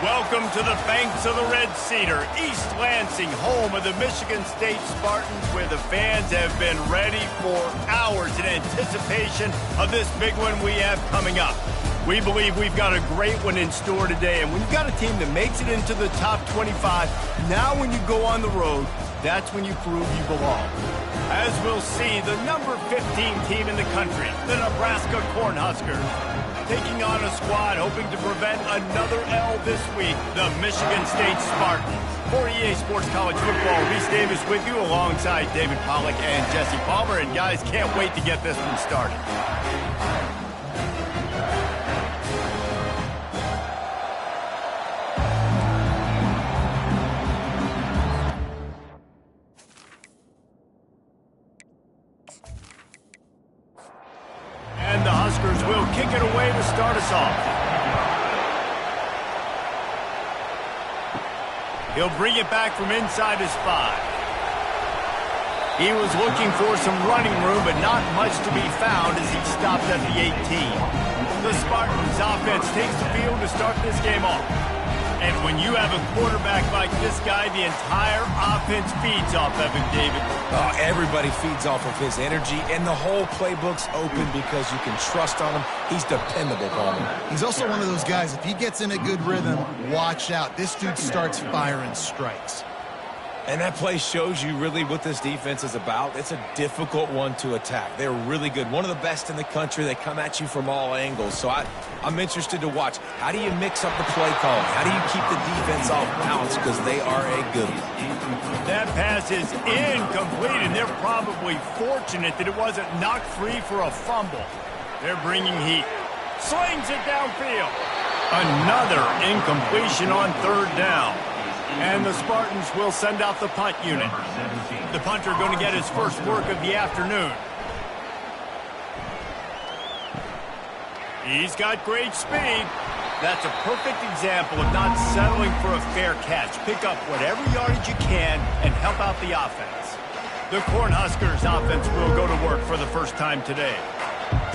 Welcome to the banks of the Red Cedar, East Lansing, home of the Michigan State Spartans, where the fans have been ready for hours in anticipation of this big one we have coming up. We believe we've got a great one in store today, and when you've got a team that makes it into the top 25, now when you go on the road, that's when you prove you belong. As we'll see, the number 15 team in the country, the Nebraska Cornhuskers, taking on a squad hoping to prevent another L this week, the Michigan State Spartans. For EA Sports College Football, Reese Davis with you alongside David Pollack and Jesse Palmer. And guys, can't wait to get this one started. And the Huskers will kick it away to start us off. He'll bring it back from inside his 5. He was looking for some running room, but not much to be found as he stopped at the 18. The Spartans offense takes the field to start this game off. And when you have a quarterback like this guy, the entire offense feeds off of him, David. Oh, everybody feeds off of his energy, and the whole playbook's open because you can trust on him. He's dependable, Palmer. He's also one of those guys, if he gets in a good rhythm, watch out. This dude starts firing strikes. And that play shows you really what this defense is about. It's a difficult one to attack. They're really good. One of the best in the country. They come at you from all angles. So I'm interested to watch. How do you mix up the play calling? How do you keep the defense off balance? Because they are a good one. That pass is incomplete, and they're probably fortunate that it wasn't knocked free for a fumble. They're bringing heat. Slings it downfield. Another incompletion on third down. And the Spartans will send out the punt unit. The punter going to get his first work of the afternoon. He's got great speed. That's a perfect example of not settling for a fair catch. Pick up whatever yardage you can and help out the offense. The Cornhuskers offense will go to work for the first time today.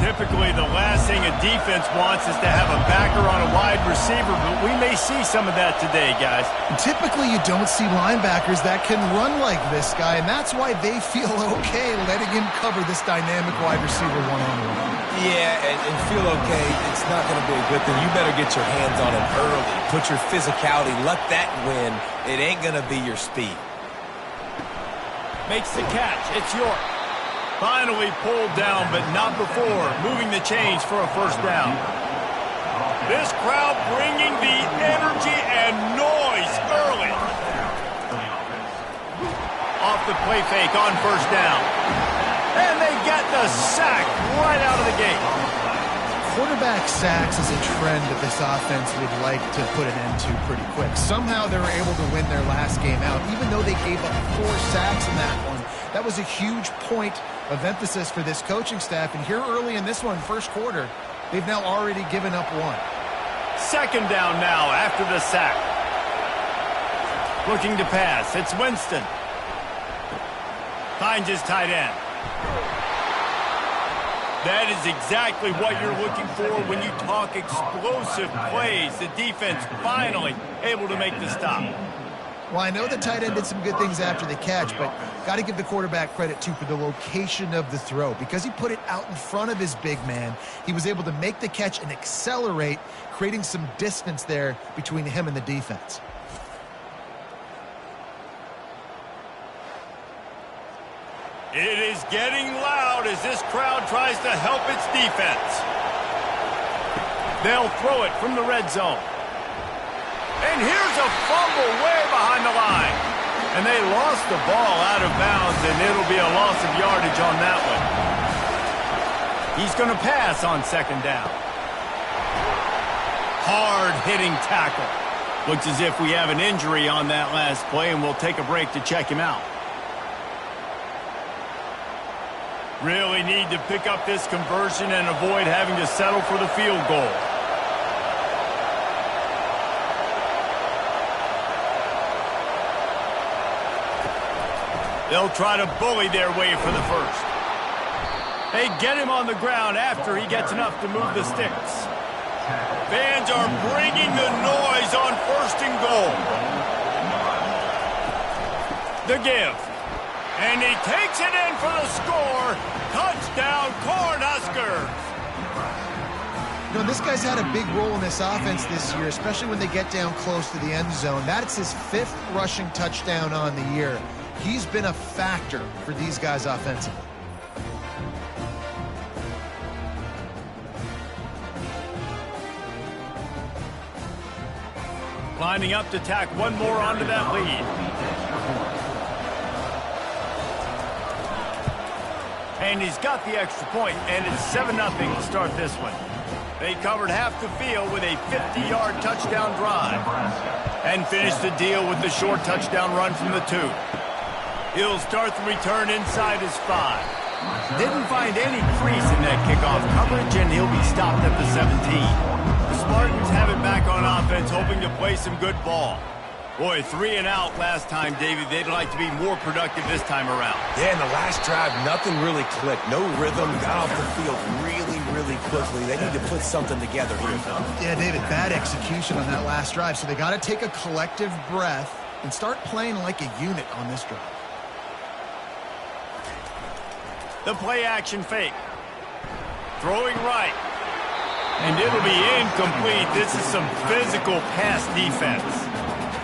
Typically, the last thing a defense wants is to have a backer on a wide receiver, but we may see some of that today, guys. Typically, you don't see linebackers that can run like this guy, and that's why they feel okay letting him cover this dynamic wide receiver one-on-one. Yeah, and feel okay, it's not going to be a good thing. You better get your hands on him early. Put your physicality, let that win. It ain't going to be your speed. Makes the catch. It's York. Finally pulled down, but not before moving the chains for a first down. This crowd bringing the energy and noise early. Off the play fake on first down. And they get the sack right out of the gate. Quarterback sacks is a trend that this offense would like to put an end to pretty quick. Somehow they were able to win their last game out, even though they gave up 4 sacks in that one. That was a huge point of emphasis for this coaching staff. And here early in this one, first quarter, they've now already given up 1. Second down now after the sack. Looking to pass. It's Winston. Finds his tight end. That is exactly what you're looking for when you talk explosive plays. The defense finally able to make the stop. Well, I know the tight end did some good things after the catch, but got to give the quarterback credit, too, for the location of the throw. Because he put it out in front of his big man, he was able to make the catch and accelerate, creating some distance there between him and the defense. It is getting loud as this crowd tries to help its defense. They'll throw it from the red zone. And here's a fumble way behind the line. And they lost the ball out of bounds, and it'll be a loss of yardage on that one. He's going to pass on second down. Hard-hitting tackle. Looks as if we have an injury on that last play, and we'll take a break to check him out. Really need to pick up this conversion and avoid having to settle for the field goal. They'll try to bully their way for the first. They get him on the ground after he gets enough to move the sticks. Fans are bringing the noise on 1st and goal. The give. And he takes it in for the score. Touchdown, Cornhuskers. You know, this guy's had a big role in this offense this year, especially when they get down close to the end zone. That's his 5th rushing touchdown on the year. He's been a factor for these guys offensively. Lining up to tack one more onto that lead. And he's got the extra point, and it's 7-0 to start this one. They covered half the field with a 50-yard touchdown drive and finished the deal with the short touchdown run from the 2. He'll start the return inside his 5. Didn't find any crease in that kickoff coverage, and he'll be stopped at the 17. The Spartans have it back on offense, hoping to play some good ball. Boy, 3 and out last time, Davey. They'd like to be more productive this time around. Yeah, in the last drive, nothing really clicked. No rhythm, got off the field really quickly. They need to put something together here. Yeah, David, bad execution on that last drive. So they got to take a collective breath and start playing like a unit on this drive. The play action fake. Throwing right. And it'll be incomplete. This is some physical pass defense.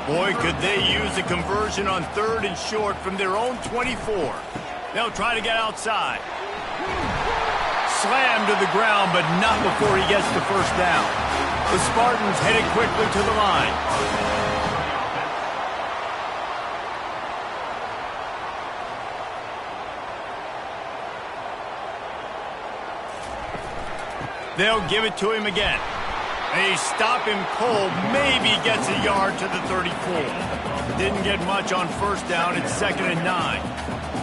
Boy, could they use a conversion on 3rd and short from their own 24. They'll try to get outside. Slammed to the ground, but not before he gets the first down. The Spartans headed quickly to the line. They'll give it to him again. They stop him cold, maybe gets a yard to the 34. Didn't get much on 1st down. It's 2nd and 9.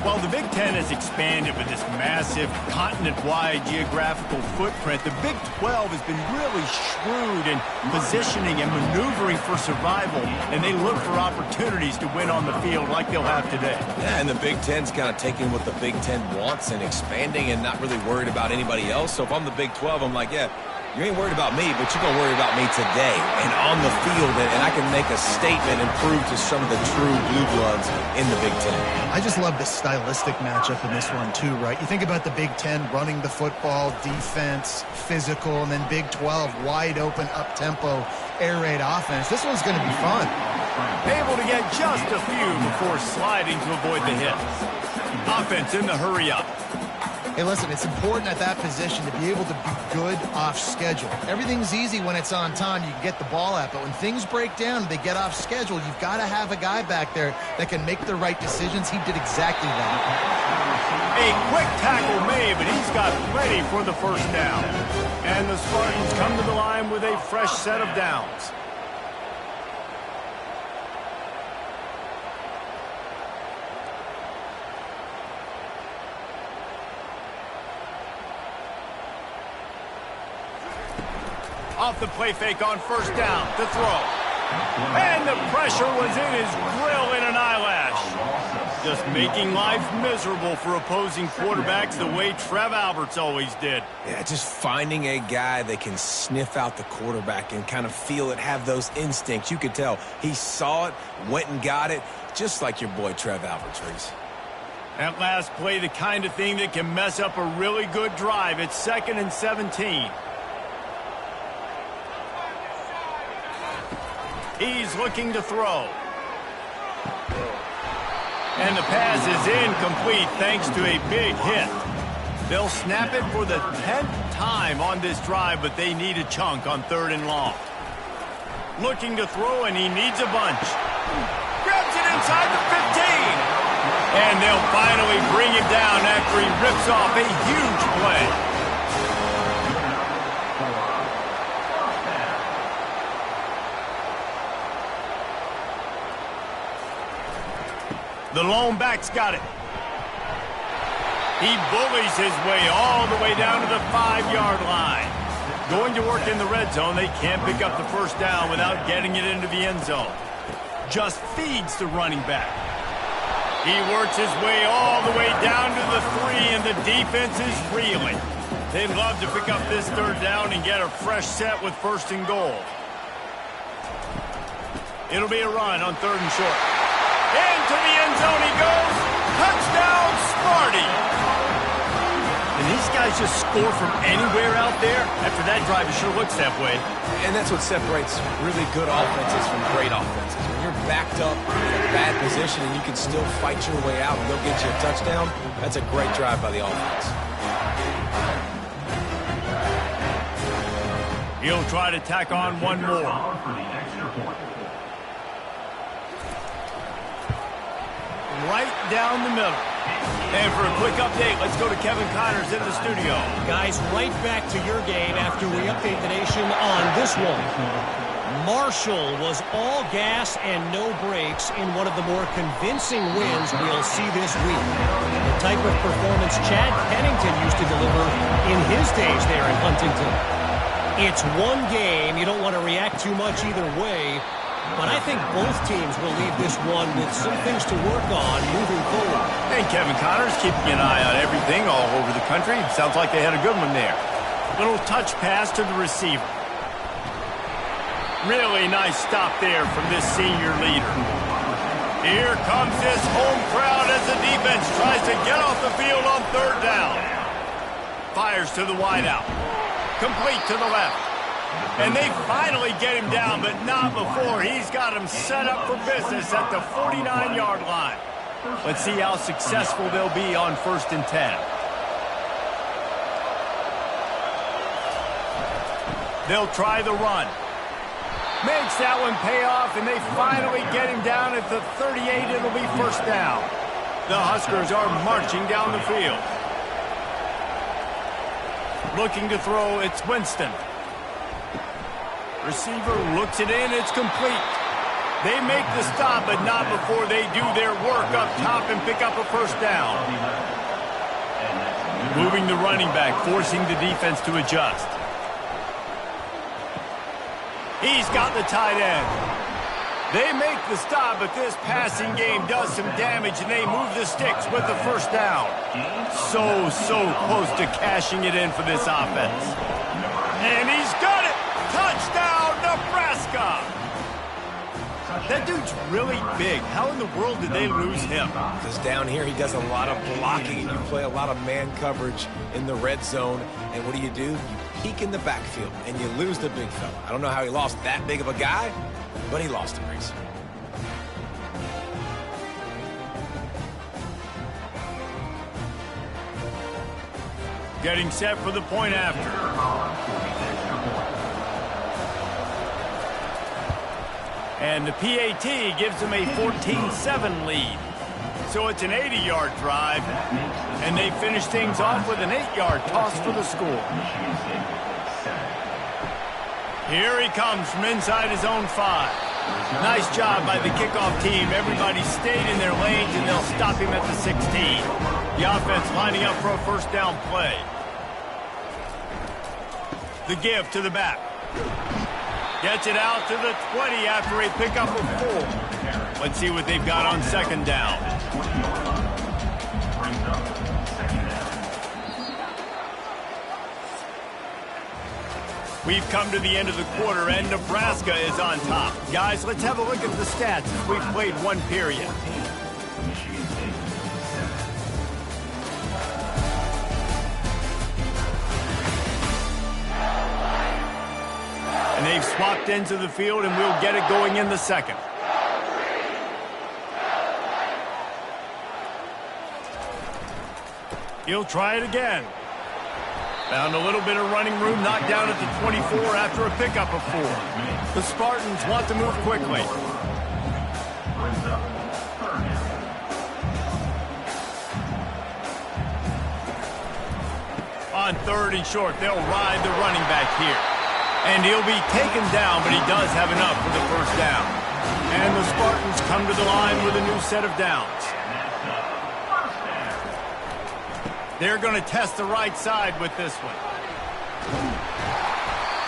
While the Big Ten has expanded with this massive continent-wide geographical footprint, the Big 12 has been really shrewd in positioning and maneuvering for survival, and they look for opportunities to win on the field like they'll have today. Yeah, and the Big Ten's kind of taking what the Big Ten wants and expanding and not really worried about anybody else. So if I'm the Big 12, I'm like, yeah, you ain't worried about me, but you're going to worry about me today and on the field, and I can make a statement and prove to some of the true blue bloods in the Big Ten. I just love the stylistic matchup in this one, too, right? You think about the Big Ten running the football, defense, physical, and then Big 12, wide open, up-tempo, air raid offense. This one's going to be fun. Able to get just a few before sliding to avoid the hits. Offense in the hurry-up. Hey, listen, it's important at that position to be able to be good off schedule. Everything's easy when it's on time. You can get the ball out. But when things break down and they get off schedule, you've got to have a guy back there that can make the right decisions. He did exactly that. A quick tackle made, but he's got plenty for the first down. And the Spartans come to the line with a fresh set of downs. Off the play fake on 1st down, the throw. And the pressure was in his grill in an eyelash. Just making life miserable for opposing quarterbacks the way Trev Alberts always did. Yeah, just finding a guy that can sniff out the quarterback and kind of feel it, have those instincts. You could tell he saw it, went and got it, just like your boy Trev Alberts, Reese. That last play, the kind of thing that can mess up a really good drive. It's 2nd and 17. He's looking to throw. And the pass is incomplete thanks to a big hit. They'll snap it for the 10th time on this drive, but they need a chunk on 3rd and long. Looking to throw, and he needs a bunch. Grabs it inside the 15. And they'll finally bring him down after he rips off a huge play. The lone back's got it. He bullies his way all the way down to the 5-yard line. Going to work in the red zone. They can't pick up the first down without getting it into the end zone. Just feeds the running back. He works his way all the way down to the 3, and the defense is reeling. They'd love to pick up this third down and get a fresh set with first and goal. It'll be a run on third and short. Into the end zone he goes. Touchdown, Sparty. And these guys just score from anywhere out there. After that drive, it sure looks that way. And that's what separates really good offenses from great offenses. When you're backed up in a bad position and you can still fight your way out and they'll get you a touchdown, that's a great drive by the offense. He'll try to tack on one more. Right down the middle. And for a quick update, let's go to Kevin Connors in the studio. Guys, right back to your game after we update the nation on this one. Marshall was all gas and no brakes in one of the more convincing wins we'll see this week. The type of performance Chad Pennington used to deliver in his days there in Huntington. It's one game. You don't want to react too much either way. But I think both teams will leave this one with some things to work on moving forward. And Kevin Connors keeping an eye on everything all over the country. Sounds like they had a good one there. Little touch pass to the receiver. Really nice stop there from this senior leader. Here comes this home crowd as the defense tries to get off the field on third down. Fires to the wideout. Complete to the left. And they finally get him down, but not before. He's got him set up for business at the 49-yard line. Let's see how successful they'll be on 1st and 10. They'll try the run. Makes that one pay off, and they finally get him down at the 38. It'll be first down. The Huskers are marching down the field. Looking to throw, it's Winston. Receiver looks it in, it's complete. They make the stop, but not before they do their work up top and pick up a first down. Moving the running back, forcing the defense to adjust. He's got the tight end. They make the stop, but this passing game does some damage, and they move the sticks with the first down. So close to cashing it in for this offense. And he's got it! Touchdown, Nebraska! That dude's really big. How in the world did they lose him? Because down here he does a lot of blocking and you play a lot of man coverage in the red zone. And what do? You peek in the backfield and you lose the big fella. I don't know how he lost that big of a guy, but he lost him, Reese. Getting set for the point after. And the PAT gives them a 14-7 lead. So it's an 80-yard drive, and they finish things off with an 8-yard toss for the score. Here he comes from inside his own 5. Nice job by the kickoff team. Everybody stayed in their lanes, and they'll stop him at the 16. The offense lining up for a first down play. The give to the back. Gets it out to the 20 after a pickup of 4. Let's see what they've got on second down. We've come to the end of the quarter, and Nebraska is on top. Guys, let's have a look at the stats as we've played one period. And they've swapped ends of the field, and we'll get it going in the second. He'll try it again. Found a little bit of running room, knocked down at the 24 after a pickup of 4. The Spartans want to move quickly. On third and short, they'll ride the running back here. And he'll be taken down, but he does have enough for the first down. And the Spartans come to the line with a new set of downs. They're going to test the right side with this one.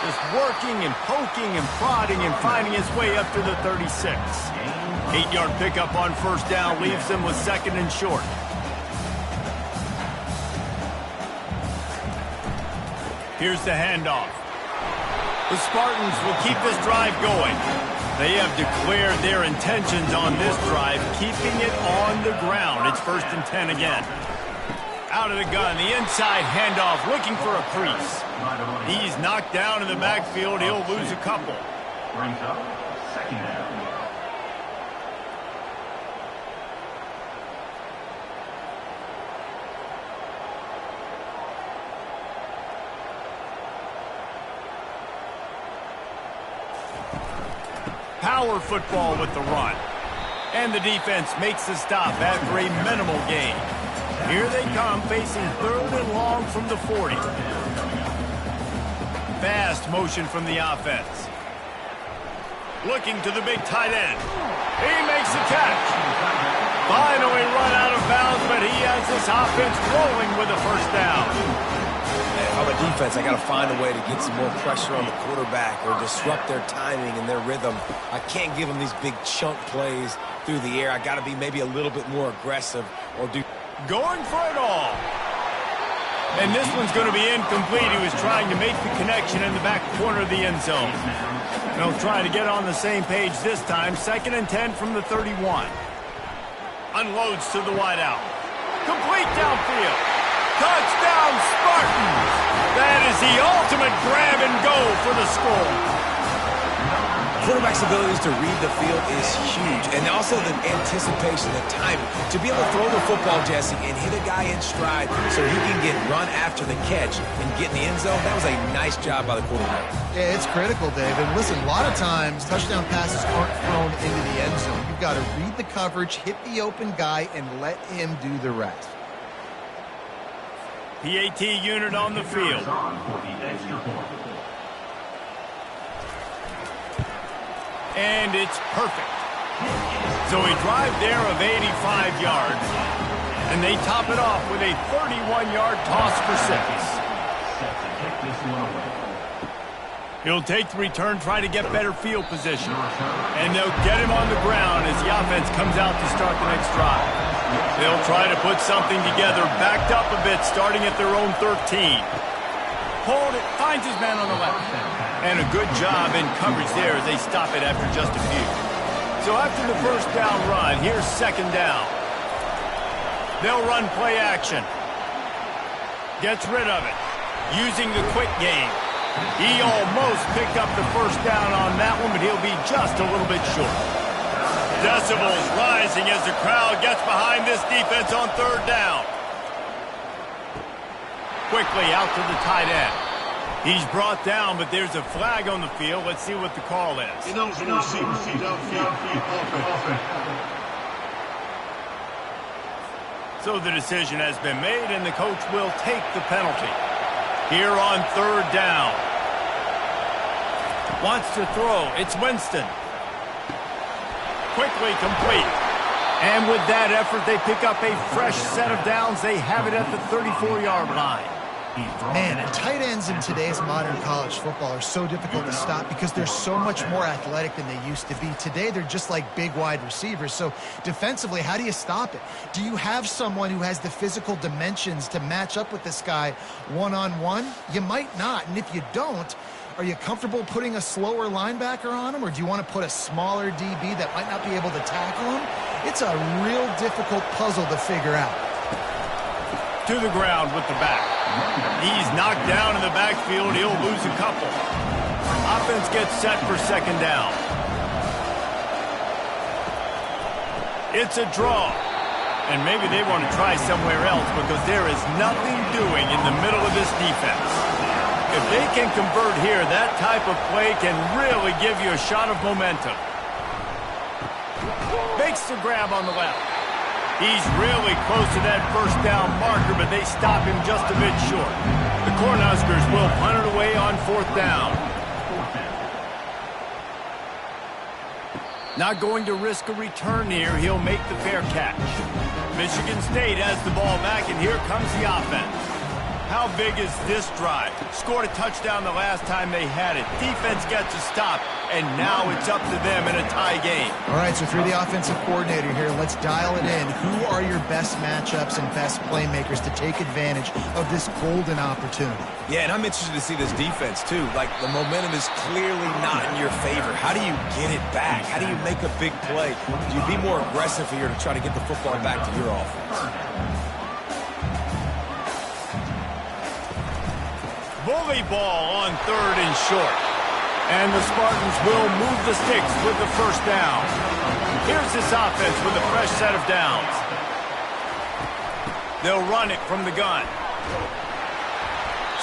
Just working and poking and prodding and finding his way up to the 36. 8-yard pickup on first down leaves them with second and short. Here's the handoff. The Spartans will keep this drive going. They have declared their intentions on this drive, keeping it on the ground. It's 1st and 10 again. Out of the gun, the inside handoff, looking for a crease. He's knocked down in the backfield. He'll lose a couple. Brings up 2nd down. Power football with the run. And the defense makes the stop after a minimal gain. Here they come, facing 3rd and long from the 40. Fast motion from the offense. Looking to the big tight end. He makes the catch. Finally run out of bounds, but he has this offense rolling with a 1st down. If I'm a defense, I got to find a way to get some more pressure on the quarterback or disrupt their timing and their rhythm. I can't give them these big chunk plays through the air. I got to be maybe a little bit more aggressive or do... Going for it all. And this one's going to be incomplete. He was trying to make the connection in the back corner of the end zone. They'll try to get on the same page this time. 2nd and 10 from the 31. Unloads to the wideout. Complete downfield. Touchdown, Spartans! That is the ultimate grab and go for the score. Quarterback's abilities to read the field is huge, and also the anticipation, the timing. To be able to throw the football, Jesse, and hit a guy in stride so he can get run after the catch and get in the end zone, that was a nice job by the quarterback. Yeah, it's critical, Dave. And listen, a lot of times touchdown passes aren't thrown into the end zone. You've got to read the coverage, hit the open guy, and let him do the rest. PAT unit on the field. And it's perfect. So a drive there of 85 yards. And they top it off with a 31-yard toss for 6. He'll take the return, try to get better field position. And they'll get him on the ground as the offense comes out to start the next drive. They'll try to put something together, backed up a bit, starting at their own 13. Hold it, finds his man on the left. And a good job in coverage there as they stop it after just a few. So after the 1st down run, here's 2nd down. They'll run play action. Gets rid of it. Using the quick game. He almost picked up the 1st down on that one, but he'll be just a little bit short. Decibels rising as the crowd gets behind this defense on 3rd down. Quickly out to the tight end. He's brought down, but there's a flag on the field. Let's see what the call is. So the decision has been made, and the coach will take the penalty. Here on 3rd down. Wants to throw. It's Winston. Quickly complete. And with that effort, they pick up a fresh set of downs. They have it at the 34-yard line. Man, and tight ends in today's modern college football are so difficult to stop because they're so much more athletic than they used to be. Today, they're just like big wide receivers. So defensively, how do you stop it? Do you have someone who has the physical dimensions to match up with this guy one-on-one? You might not. And if you don't, are you comfortable putting a slower linebacker on him, or do you want to put a smaller DB that might not be able to tackle him? It's a real difficult puzzle to figure out. To the ground with the back. He's knocked down in the backfield. He'll lose a couple. Offense gets set for 2nd down. It's a draw. And maybe they want to try somewhere else because there is nothing doing in the middle of this defense. If they can convert here, that type of play can really give you a shot of momentum. Makes the grab on the left. He's really close to that 1st down marker, but they stop him just a bit short. The Cornhuskers will punt it away on 4th down. Not going to risk a return here. He'll make the fair catch. Michigan State has the ball back, and here comes the offense. How big is this drive? Scored a touchdown the last time they had it. Defense gets a stop, and now it's up to them in a tie game. All right, so if you're the offensive coordinator here, let's dial it in. Who are your best matchups and best playmakers to take advantage of this golden opportunity? Yeah, and I'm interested to see this defense, too. Like, the momentum is clearly not in your favor. How do you get it back? How do you make a big play? Do you be more aggressive here to try to get the football back to your offense? Bully ball on 3rd and short. And the Spartans will move the sticks with the first down. Here's this offense with a fresh set of downs. They'll run it from the gun.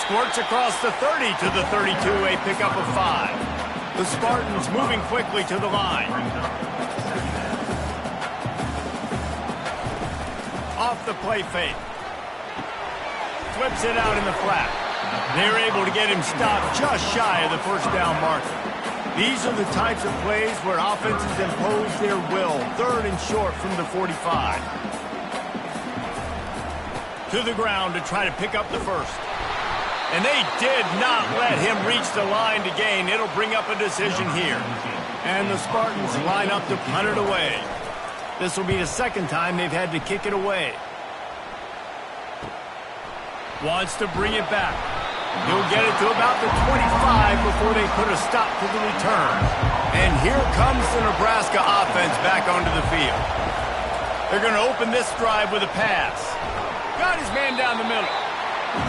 Squirts across the 30 to the 32, a pickup of 5. The Spartans moving quickly to the line. Off the play fake. Flips it out in the flat. They're able to get him stopped just shy of the first down marker. These are the types of plays where offenses impose their will. 3rd and short from the 45. To the ground to try to pick up the first. And they did not let him reach the line to gain. It'll bring up a decision here. And the Spartans line up to punt it away. This will be the second time they've had to kick it away. Wants to bring it back. He'll get it to about the 25 before they put a stop to the return. And here comes the Nebraska offense back onto the field. They're going to open this drive with a pass. Got his man down the middle.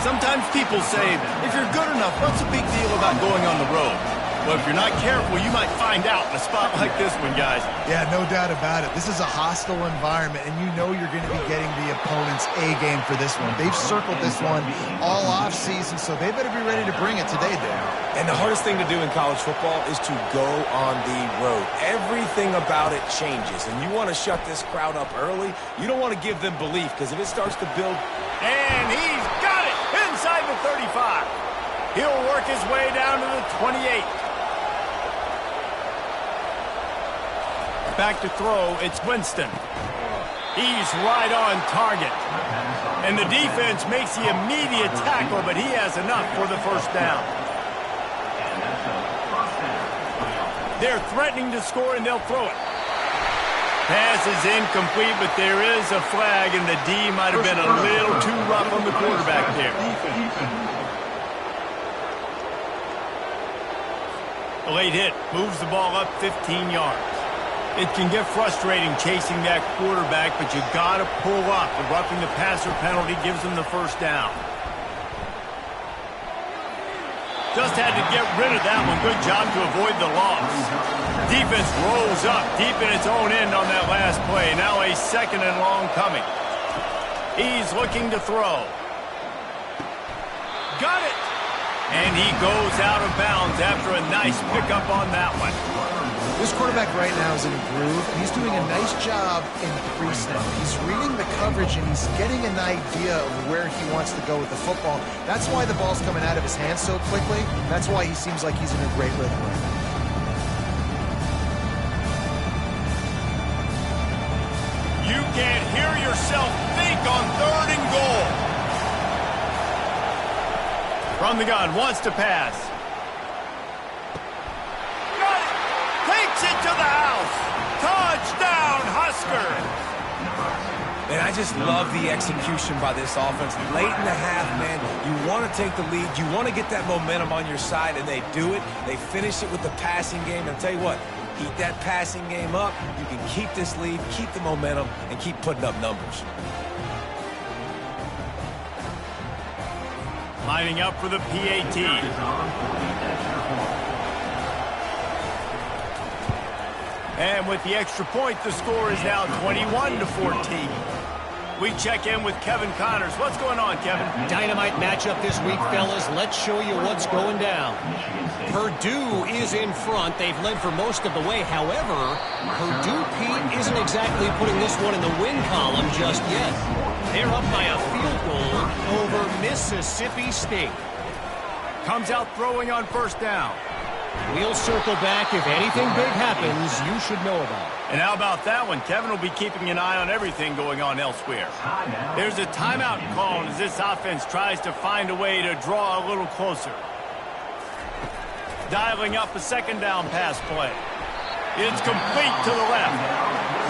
Sometimes people say, if you're good enough, what's the big deal about going on the road? Well, if you're not careful, you might find out in a spot like this one, guys. Yeah, no doubt about it. This is a hostile environment, and you know you're going to be getting the opponent's A-game for this one. They've circled this one all offseason, so they better be ready to bring it today, Dan. And the hardest thing to do in college football is to go on the road. Everything about it changes, and you want to shut this crowd up early. You don't want to give them belief, because if it starts to build... And he's got it inside the 35. He'll work his way down to the 28. Back to throw, it's Winston. He's right on target. And the defense makes the immediate tackle, but he has enough for the first down. They're threatening to score, and they'll throw it. Pass is incomplete, but there is a flag, and the D might have been a little too rough on the quarterback there. A late hit moves the ball up 15 yards. It can get frustrating chasing that quarterback, but you got to pull up. The roughing the passer penalty gives them the first down. Just had to get rid of that one. Good job to avoid the loss. Defense rolls up deep in its own end on that last play. Now a 2nd and long coming. He's looking to throw. Got it! And he goes out of bounds after a nice pickup on that one. This quarterback right now is in a groove, and he's doing a nice job in pre-snap. He's reading the coverage, and he's getting an idea of where he wants to go with the football. That's why the ball's coming out of his hands so quickly. That's why he seems like he's in a great rhythm right now. You can't hear yourself think on 3rd and goal. From the gun, wants to pass. Takes it to the house. Touchdown, Huskers. And I just love the execution by this offense. Late in the half, man, you want to take the lead. You want to get that momentum on your side, and they do it. They finish it with the passing game. And I'll tell you what, keep that passing game up. You can keep this lead, keep the momentum, and keep putting up numbers. Lining up for the PAT. And with the extra point, the score is now 21-14. We check in with Kevin Connors. What's going on, Kevin? Dynamite matchup this week, fellas. Let's show you what's going down. Purdue is in front. They've led for most of the way. However, Purdue, Pete, isn't exactly putting this one in the win column just yet. They're up by a field goal over Mississippi State. Comes out throwing on first down. We'll circle back if anything big happens you should know about. And how about that one? Kevin will be keeping an eye on everything going on elsewhere. There's a timeout called as this offense tries to find a way to draw a little closer. Dialing up a second down pass play. It's complete to the left.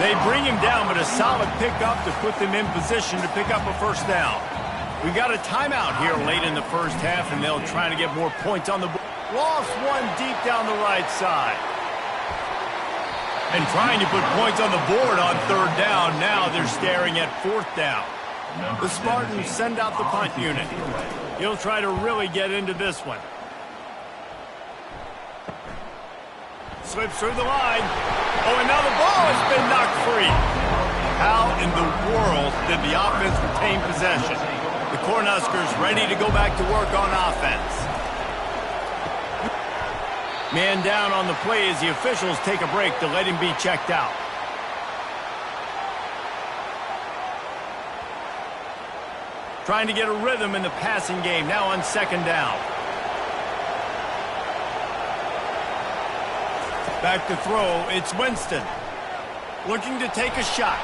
They bring him down, but a solid pickup to put them in position to pick up a first down. We've got a timeout here late in the first half, and they'll try to get more points on the board. Lost one deep down the right side. And trying to put points on the board on third down. Now they're staring at fourth down. The Spartans send out the punt unit. He'll try to really get into this one. Slips through the line. Oh, and now the ball has been knocked free. How in the world did the offense retain possession? The Cornhuskers ready to go back to work on offense. Man down on the play as the officials take a break to let him be checked out. Trying to get a rhythm in the passing game now on second down. Back to throw, it's Winston. Looking to take a shot.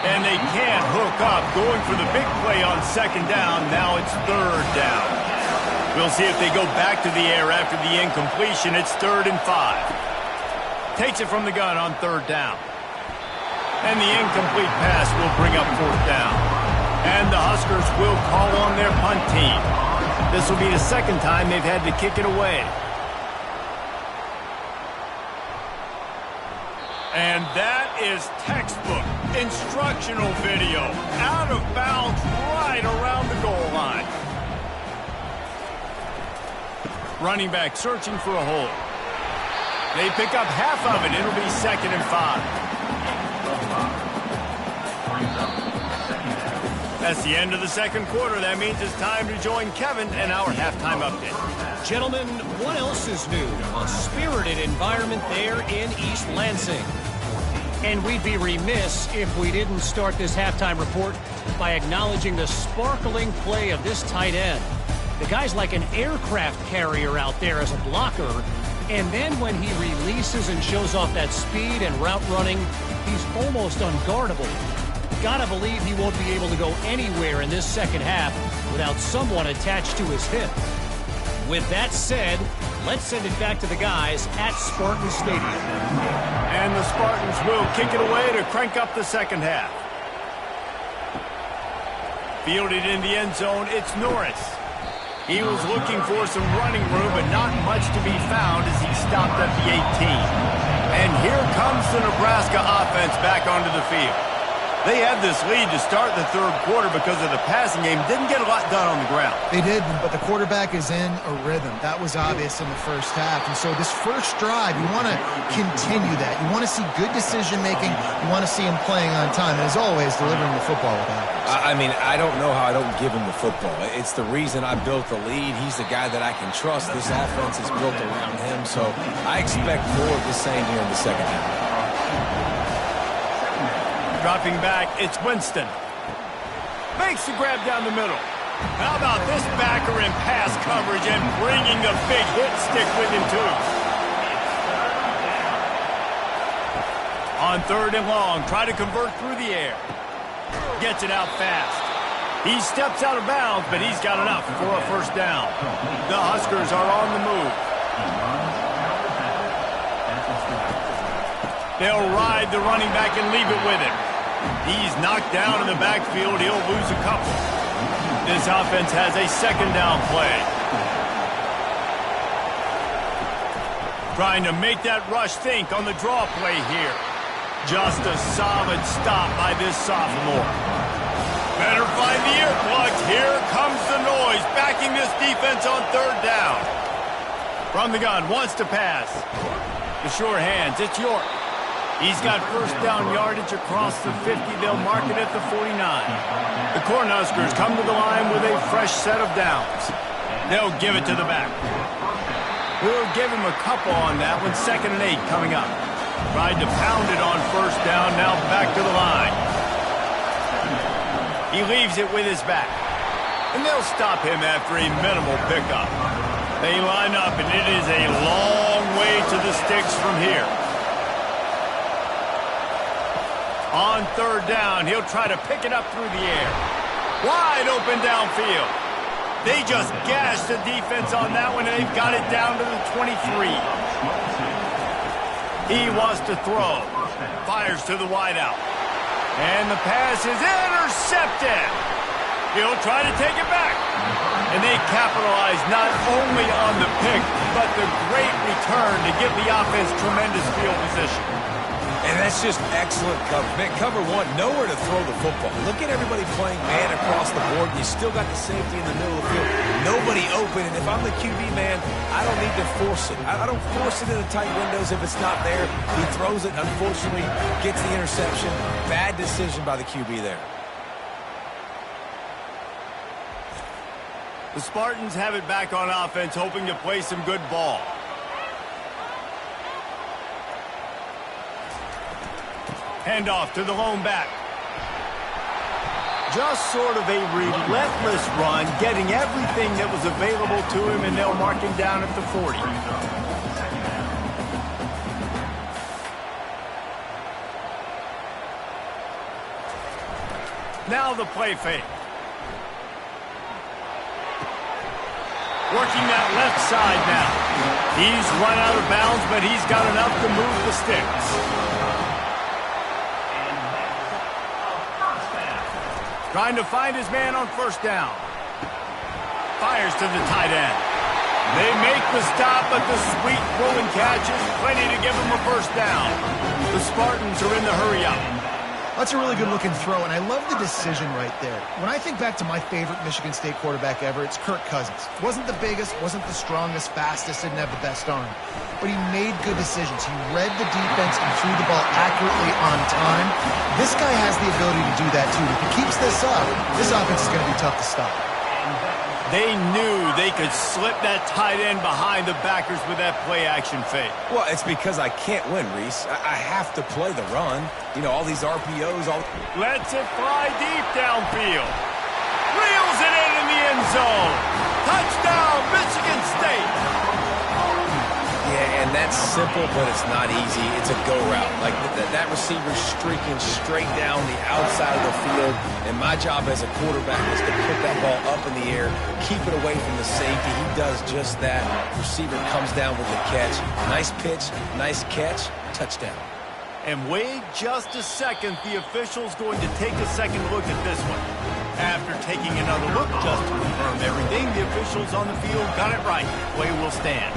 And they can't hook up. Going for the big play on second down. Now it's third down. We'll see if they go back to the air after the incompletion. It's 3rd and 5. Takes it from the gun on third down. And the incomplete pass will bring up fourth down. And the Huskers will call on their punt team. This will be the second time they've had to kick it away. And that is textbook instructional video. Out of bounds right around the goal line. Running back searching for a hole. They pick up half of it. It'll be 2nd and 5. That's the end of the second quarter. That means it's time to join Kevin and our halftime update. Gentlemen, what else is new? A spirited environment there in East Lansing. And we'd be remiss if we didn't start this halftime report by acknowledging the sparkling play of this tight end. The guy's like an aircraft carrier out there as a blocker. And then when he releases and shows off that speed and route running, he's almost unguardable. Gotta believe he won't be able to go anywhere in this second half without someone attached to his hip. With that said, let's send it back to the guys at Spartan Stadium. And the Spartans will kick it away to crank up the second half. Fielded in the end zone, it's Norris. He was looking for some running room, but not much to be found as he stopped at the 18. And here comes the Nebraska offense back onto the field. They had this lead to start the third quarter because of the passing game. Didn't get a lot done on the ground. They didn't, but the quarterback is in a rhythm. That was obvious in the first half. And so this first drive, you want to continue that. You want to see good decision-making. You want to see him playing on time. And as always, delivering the football with accuracy. I mean, I don't know how I don't give him the football. It's the reason I built the lead. He's the guy that I can trust. This offense is built around him. So I expect more of the same here in the second half. Dropping back, it's Winston. Makes the grab down the middle. How about this backer in pass coverage and bringing the big hit stick with him, too. On 3rd and long, try to convert through the air. Gets it out fast. He steps out of bounds, but he's got enough for a first down. The Huskers are on the move. They'll ride the running back and leave it with him. He's knocked down in the backfield. He'll lose a couple. This offense has a second down play. Trying to make that rush think on the draw play here. Just a solid stop by this sophomore. Better find the earplugs. Here comes the noise, backing this defense on third down. From the gun, wants to pass. The sure hands, it's York. He's got first down yardage across the 50. They'll mark it at the 49. The Cornhuskers come to the line with a fresh set of downs. They'll give it to the back. We'll give him a couple on that one. 2nd and 8 coming up. Tried to pound it on first down. Now back to the line. He leaves it with his back. And they'll stop him after a minimal pickup. They line up, and it is a long way to the sticks from here. On third down, he'll try to pick it up through the air. Wide open downfield. They just gashed the defense on that one, and they've got it down to the 23. He wants to throw. Fires to the wideout. And the pass is intercepted. He'll try to take it back. And they capitalize not only on the pick, but the great return to give the offense tremendous field position. And that's just excellent cover. Man, cover one, nowhere to throw the football. Look at everybody playing man across the board. You still got the safety in the middle of the field. Nobody open. And if I'm the QB, man, I don't need to force it. I don't force it in the tight windows if it's not there. He throws it, unfortunately, gets the interception. Bad decision by the QB there. The Spartans have it back on offense, hoping to play some good ball. Handoff to the lone back. Just sort of a relentless run, getting everything that was available to him, and they'll mark him down at the 40. Now the play fake. Working that left side now. He's run out of bounds, but he's got enough to move the sticks. Trying to find his man on first down. Fires to the tight end. They make the stop, but the sweet throw and catch is plenty to give him a first down. The Spartans are in the hurry-up. That's a really good-looking throw, and I love the decision right there. When I think back to my favorite Michigan State quarterback ever, it's Kirk Cousins. Wasn't the biggest, wasn't the strongest, fastest, didn't have the best arm. But he made good decisions. He read the defense and threw the ball accurately on time. This guy has the ability to do that, too. If he keeps this up, this offense is going to be tough to stop. They knew they could slip that tight end behind the backers with that play-action fake. Well, it's because I can't win, Reese. I have to play the run. You know, all these RPOs. Lets it fly deep downfield. Reels it in the end zone. Touchdown, Michigan State. Yeah, and that's simple, but it's not easy. It's a go route. Like that receiver's streaking straight down the outside of the field, and my job as a quarterback is to put that ball up in the air, keep it away from the safety. He does just that. Receiver comes down with the catch. Nice pitch, nice catch, touchdown. And wait just a second. The official's going to take a second look at this one. After taking another look just to confirm everything, the officials on the field got it right. Play will stand.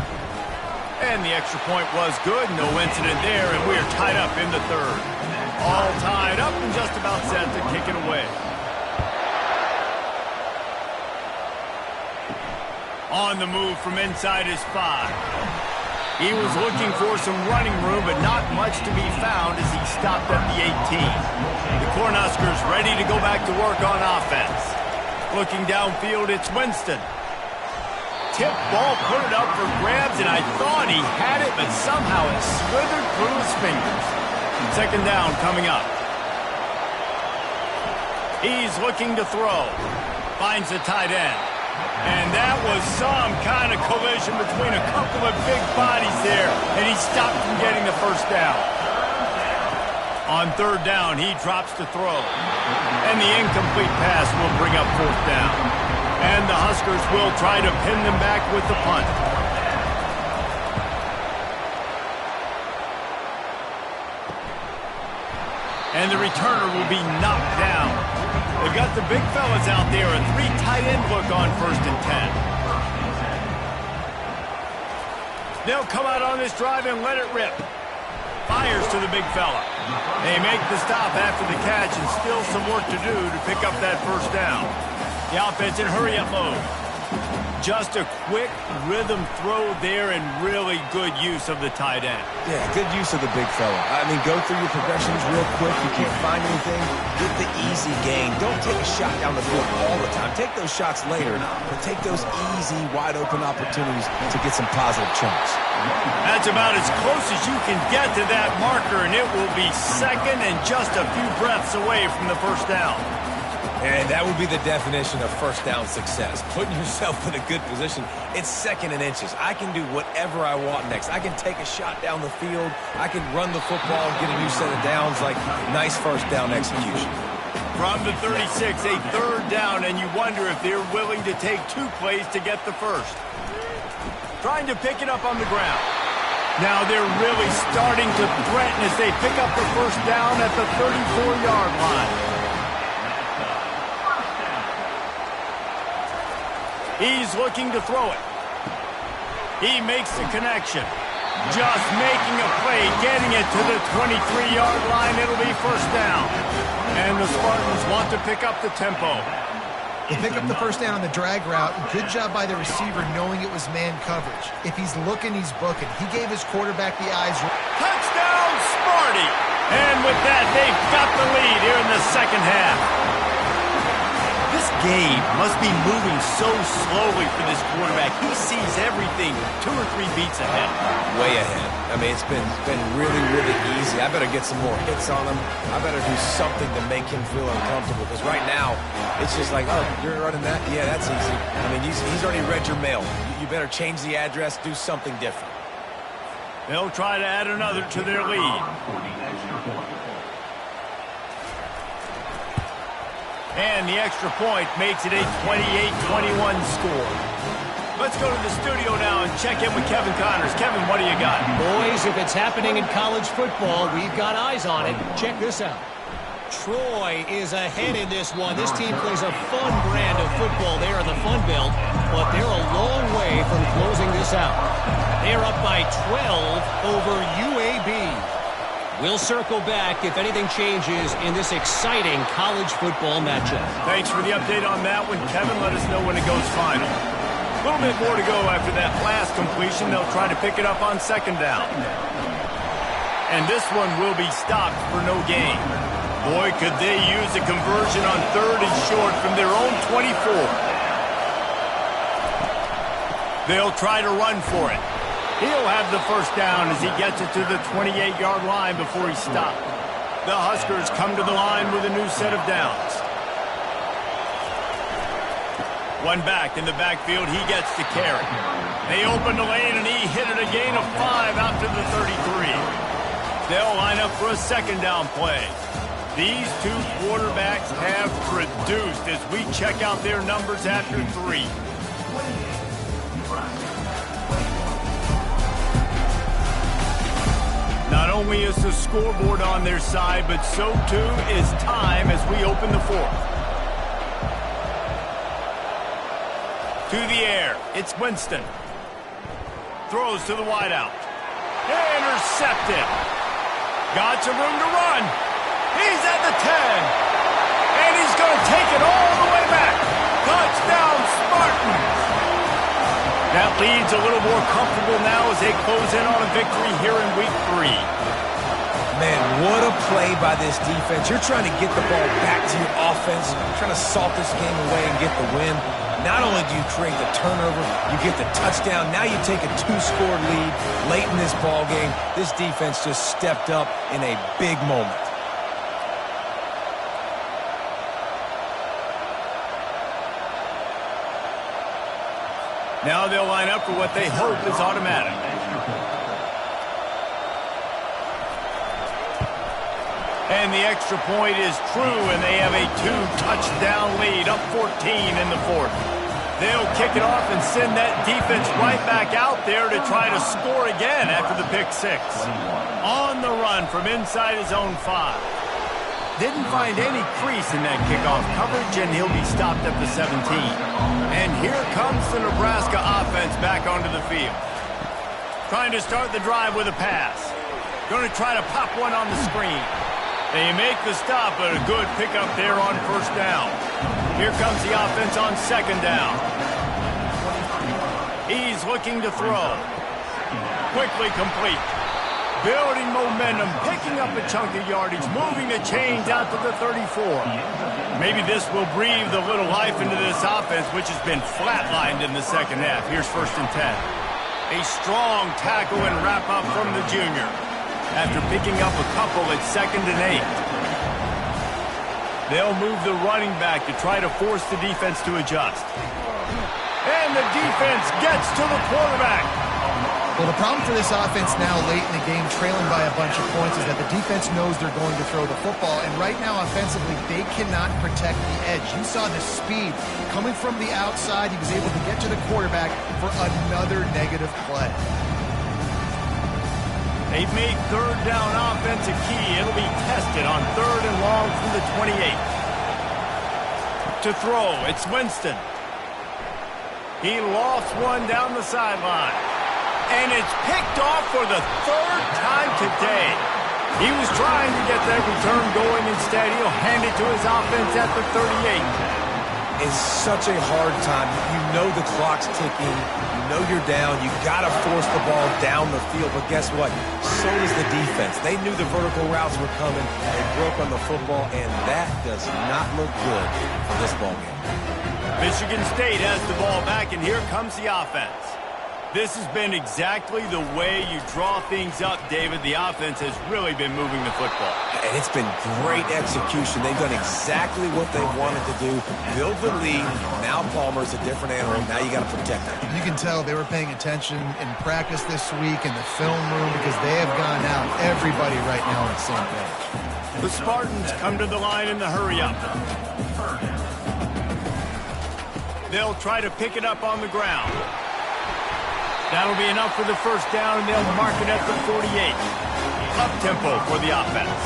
And the extra point was good. No incident there, and we're tied up in the third. All tied up and just about set to kick it away. On the move from inside his 5. He was looking for some running room, but not much to be found as he stopped at the 18. The Cornhuskers ready to go back to work on offense. Looking downfield, it's Winston. Tip ball, put it up for grabs, and I thought he had it, but somehow it slithered through his fingers. Second down coming up. He's looking to throw. Finds the tight end. And that was some kind of collision between a couple of big bodies there, and he stopped from getting the first down. On third down, he drops to throw. And the incomplete pass will bring up fourth down. And the Huskers will try to pin them back with the punt. And the returner will be knocked down. They've got the big fellas out there, a 3 tight end look on 1st and 10. They'll come out on this drive and let it rip. Fires to the big fella. They make the stop after the catch, and still some work to do to pick up that first down. The offense in hurry-up mode. Just a quick rhythm throw there and really good use of the tight end. Yeah, good use of the big fella. I mean, go through your progressions real quick. You can't find anything, get the easy gain. Don't take a shot down the field all the time. Take those shots later, but take those easy, wide-open opportunities to get some positive chunks. That's about as close as you can get to that marker, and it will be second and just a few breaths away from the first down. And that would be the definition of first down success. Putting yourself in a good position. It's second and inches. I can do whatever I want next. I can take a shot down the field. I can run the football and get a new set of downs. Like, nice first down execution. From the 36, a third down, and you wonder if they're willing to take 2 plays to get the first. Trying to pick it up on the ground. Now they're really starting to threaten as they pick up the first down at the 34-yard line. He's looking to throw it. He makes the connection. Just making a play, getting it to the 23-yard line. It'll be first down. And the Spartans want to pick up the tempo. They pick up the first down on the drag route. Good job by the receiver knowing it was man coverage. If he's looking, he's booking. He gave his quarterback the eyes. Touchdown, Sparty! And with that, they've got the lead here in the second half. This game must be moving so slowly for this quarterback. He sees everything 2 or 3 beats ahead. Way ahead. I mean, it's been really, really easy. I better get some more hits on him. I better do something to make him feel uncomfortable. Because right now, it's just like, oh, you're running that? Yeah, that's easy. I mean, he's already read your mail. You better change the address, do something different. They'll try to add another to their lead. And the extra point makes it a 28-21 score. Let's go to the studio now and check in with Kevin Connors. Kevin, what do you got? Boys, if it's happening in college football, we've got eyes on it. Check this out. Troy is ahead in this one. This team plays a fun brand of football there in the Fun Belt, but they're a long way from closing this out. They're up by 12 over UAB. We'll circle back if anything changes in this exciting college football matchup. Thanks for the update on that one, Kevin. Let us know when it goes final. A little bit more to go after that last completion. They'll try to pick it up on second down. And this one will be stopped for no gain. Boy, could they use a conversion on third and short from their own 24. They'll try to run for it. He'll have the first down as he gets it to the 28-yard line before he's stopped. The Huskers come to the line with a new set of downs. One back in the backfield, he gets the carry. They open the lane and he hit it a gain of 5 out to the 33. They'll line up for a second down play. These 2 quarterbacks have produced as we check out their numbers after 3. Not only is the scoreboard on their side, but so too is time as we open the fourth. To the air, it's Winston. Throws to the wideout. Intercepted. Got some room to run. He's at the 10. And he's going to take it all the way back. Touchdown, Spartans. That lead's a little more comfortable now as they close in on a victory here in week 3. Man, what a play by this defense. You're trying to get the ball back to your offense, trying to salt this game away and get the win. Not only do you create the turnover, you get the touchdown. Now you take a 2-score lead late in this ball game. This defense just stepped up in a big moment. Now they'll line up for what they hope is automatic. And the extra point is true, and they have a 2-touchdown lead, up 14 in the fourth. They'll kick it off and send that defense right back out there to try to score again after the pick 6. On the run from inside his own 5. Didn't find any crease in that kickoff coverage, and he'll be stopped at the 17. And here comes the Nebraska offense back onto the field. Trying to start the drive with a pass. Going to try to pop one on the screen. They make the stop, but a good pickup there on first down. Here comes the offense on second down. He's looking to throw. Quickly complete. Building momentum, picking up a chunk of yardage, moving the chains out to the 34. Maybe this will breathe a little life into this offense, which has been flatlined in the second half. Here's first and 10. A strong tackle and wrap-up from the junior. After picking up a couple at second and 8. They'll move the running back to try to force the defense to adjust. And the defense gets to the quarterback. Well, the problem for this offense now late in the game, trailing by a bunch of points, is that the defense knows they're going to throw the football. And right now, offensively, they cannot protect the edge. You saw the speed coming from the outside. He was able to get to the quarterback for another negative play. They've made third down offense a key. It'll be tested on third and long from the 28. To throw, it's Winston. He lost one down the sideline. And it's picked off for the third time today. He was trying to get that return going. Instead, he'll hand it to his offense at the 38. It's such a hard time. You know the clock's ticking. You know you're down. You got to force the ball down the field. But guess what? So does the defense. They knew the vertical routes were coming. They broke on the football, and that does not look good for this ball game. Michigan State has the ball back, and here comes the offense. This has been exactly the way you draw things up, David. The offense has really been moving the football. And it's been great execution. They've done exactly what they wanted to do. Build the lead. Now Palmer's a different animal. Now you got to protect him. You can tell they were paying attention in practice this week in the film room because they have gone out. Everybody right now on the same page. The Spartans come to the line in the hurry-up. They'll try to pick it up on the ground. That'll be enough for the first down, and they'll mark it at the 48. Up-tempo for the offense.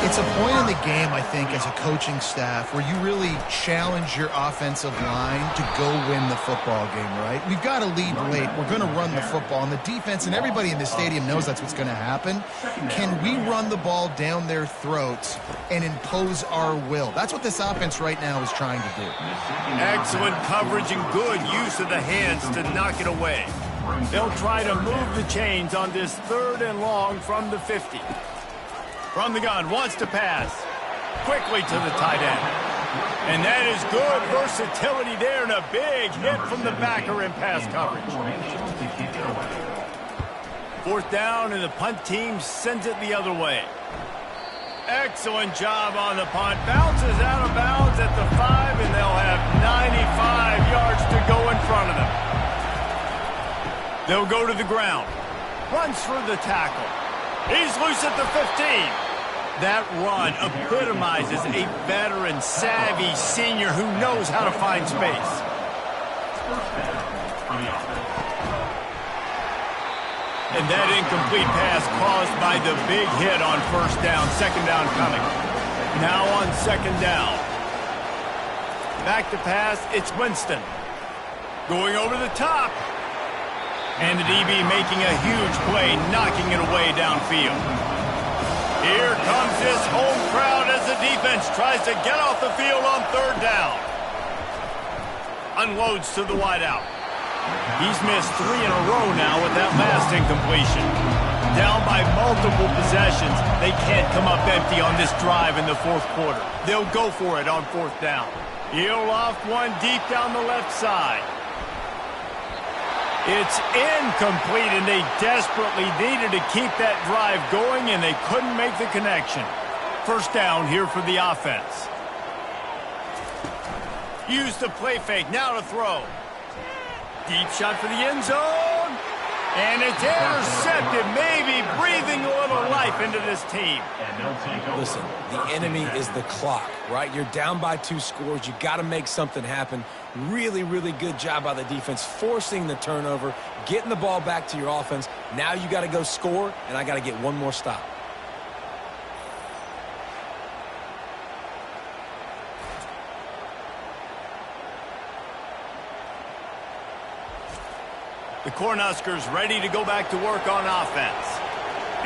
It's a point in the game, I think, as a coaching staff where you really challenge your offensive line to go win the football game, right? We've got to lead late. We're going to run the football, and the defense and everybody in the stadium knows that's what's going to happen. Can we run the ball down their throats and impose our will? That's what this offense right now is trying to do. Excellent coverage and good use of the hands to knock it away. They'll try to move the chains on this third and long from the 50. From the gun, wants to pass. Quickly to the tight end. And that is good versatility there and a big hit from the backer in pass coverage. Fourth down, and the punt team sends it the other way. Excellent job on the punt. Bounces out of bounds at the 5, and they'll have 95 yards to go in front of them. They'll go to the ground. Runs for the tackle. He's loose at the 15. That run epitomizes a veteran, savvy senior who knows how to find space. And that incomplete pass caused by the big hit on first down. Second down coming. Now on second down. Back to pass, it's Winston. Going over the top. And the DB making a huge play, knocking it away downfield. Here comes this home crowd as the defense tries to get off the field on third down. Unloads to the wideout. He's missed 3 in a row now with that last incompletion. Down by multiple possessions, they can't come up empty on this drive in the fourth quarter. They'll go for it on fourth down. He'll loft one deep down the left side. It's incomplete, and they desperately needed to keep that drive going, and they couldn't make the connection. First down here for the offense. Use the play fake, now to throw. Deep shot for the end zone, and it's intercepted, maybe breathing a little life into this team. Listen, the enemy is the clock, right? You're down by 2 scores. You got to make something happen. Really, really good job by the defense, forcing the turnover, getting the ball back to your offense. Now you got to go score, and I got to get one more stop. The Cornhuskers ready to go back to work on offense.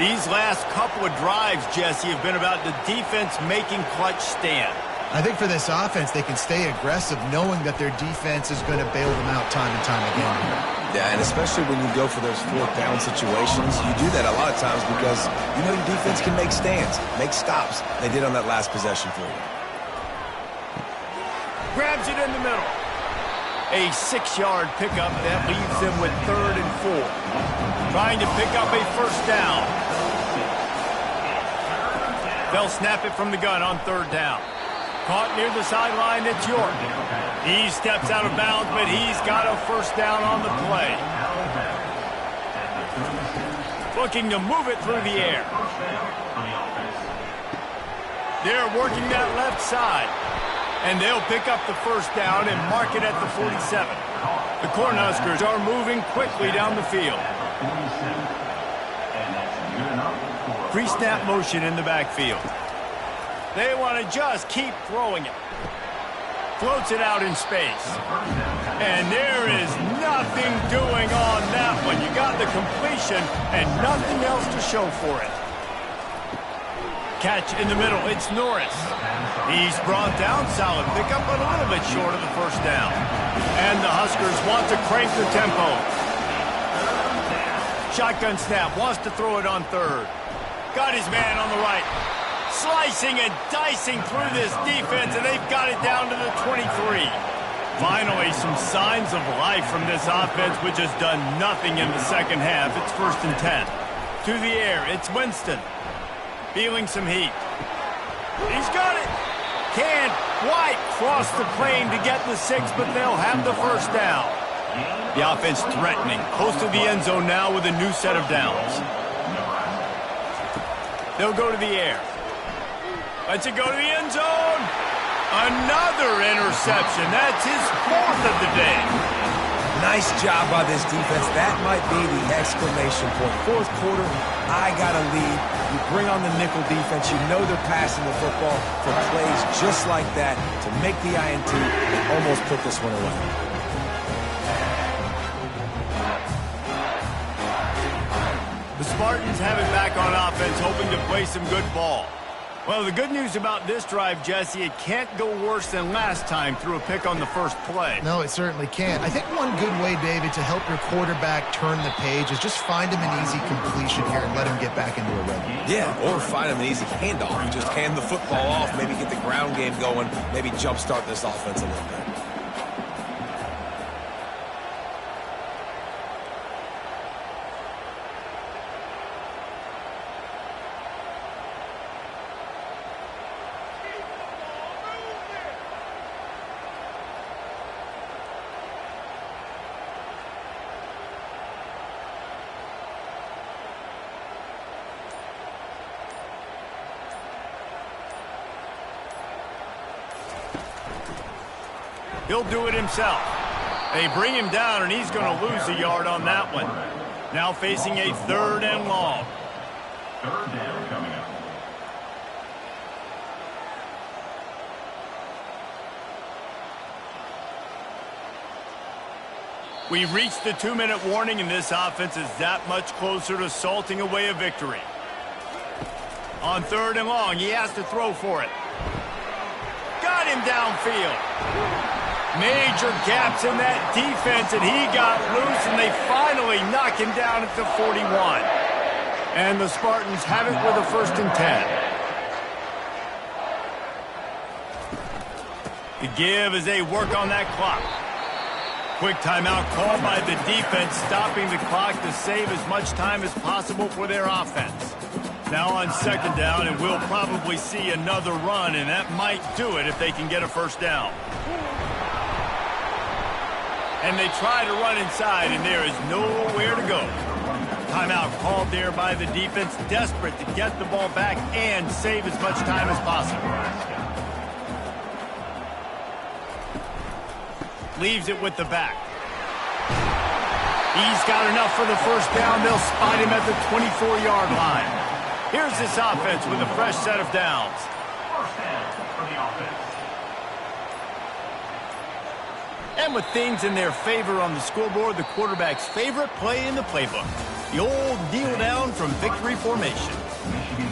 These last couple of drives, Jesse, have been about the defense making clutch stand. I think for this offense, they can stay aggressive knowing that their defense is going to bail them out time and time again. Yeah, and especially when you go for those fourth down situations, you do that a lot of times because you know your defense can make stands, make stops. They did on that last possession for you. Grabs it in the middle. A 6-yard pickup that leaves them with 3rd and 4. Trying to pick up a first down. They'll snap it from the gun on 3rd down. Caught near the sideline, it's York. He steps out of bounds, but he's got a first down on the play. Looking to move it through the air. They're working that left side. And they'll pick up the first down and mark it at the 47. The Cornhuskers are moving quickly down the field. Pre-snap motion in the backfield. They want to just keep throwing it. Floats it out in space. And there is nothing doing on that one. You got the completion and nothing else to show for it. Catch in the middle. It's Norris. He's brought down. Solid pickup, but a little bit short of the first down. And the Huskers want to crank the tempo. Shotgun snap. Wants to throw it on third. Got his man on the right. Slicing and dicing through this defense, and they've got it down to the 23. Finally, some signs of life from this offense, which has done nothing in the second half. It's 1st and 10. To the air. It's Winston. Feeling some heat. He's got it. Can't quite cross the plane to get the 6, but they'll have the first down. The offense threatening. Close to the end zone now with a new set of downs. They'll go to the air. Let's it go to the end zone. Another interception. That's his 4th of the day. Nice job by this defense. That might be the exclamation point. 4th quarter, I got a lead. You bring on the nickel defense. You know they're passing the football for plays just like that to make the INT and almost put this one away. The Spartans have it back on offense, hoping to play some good ball. Well, the good news about this drive, Jesse, it can't go worse than last time through a pick on the first play. No, it certainly can't. I think one good way, David, to help your quarterback turn the page is just find him an easy completion here and let him get back into a rhythm. Yeah, or find him an easy handoff. Just hand the football off, maybe get the ground game going, maybe jumpstart this offense a little bit. He'll do it himself. They bring him down, and he's going to lose a yard on that one. Now facing a 3rd and long. 3rd down coming up. We've reached the 2-minute warning, and this offense is that much closer to salting away a victory. On 3rd and long, he has to throw for it. Got him downfield. Major gaps in that defense, and he got loose, and they finally knock him down at the 41. And the Spartans have it with a 1st and 10. The give as they work on that clock. Quick timeout called by the defense, stopping the clock to save as much time as possible for their offense. Now on 2nd down, and we'll probably see another run, and that might do it if they can get a first down. And they try to run inside, and there is nowhere to go. Timeout called there by the defense, desperate to get the ball back and save as much time as possible. Leaves it with the back. He's got enough for the first down. They'll spot him at the 24-yard line. Here's this offense with a fresh set of downs. First down for the offense. And with things in their favor on the scoreboard, the quarterback's favorite play in the playbook. The old kneel down from victory formation.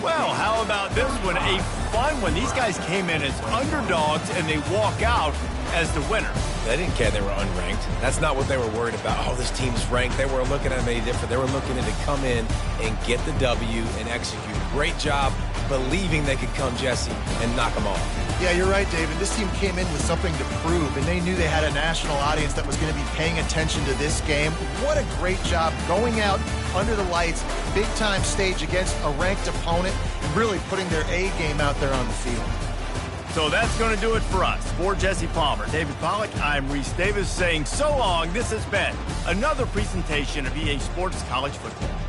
Well, how about this one? A fun one. These guys came in as underdogs, and they walk out as the winner. They didn't care they were unranked. That's not what they were worried about. Oh, this team's ranked. They weren't looking at them any different. They were looking to come in and get the W and execute. Great job believing they could come, Jesse, and knock them off. Yeah, you're right, David. This team came in with something to prove, and they knew they had a national audience that was going to be paying attention to this game. What a great job going out under the lights, big-time stage against a ranked opponent, and really putting their A game out there on the field. So that's going to do it for us. For Jesse Palmer, David Pollack, I'm Reese Davis saying so long. This has been another presentation of EA Sports College Football.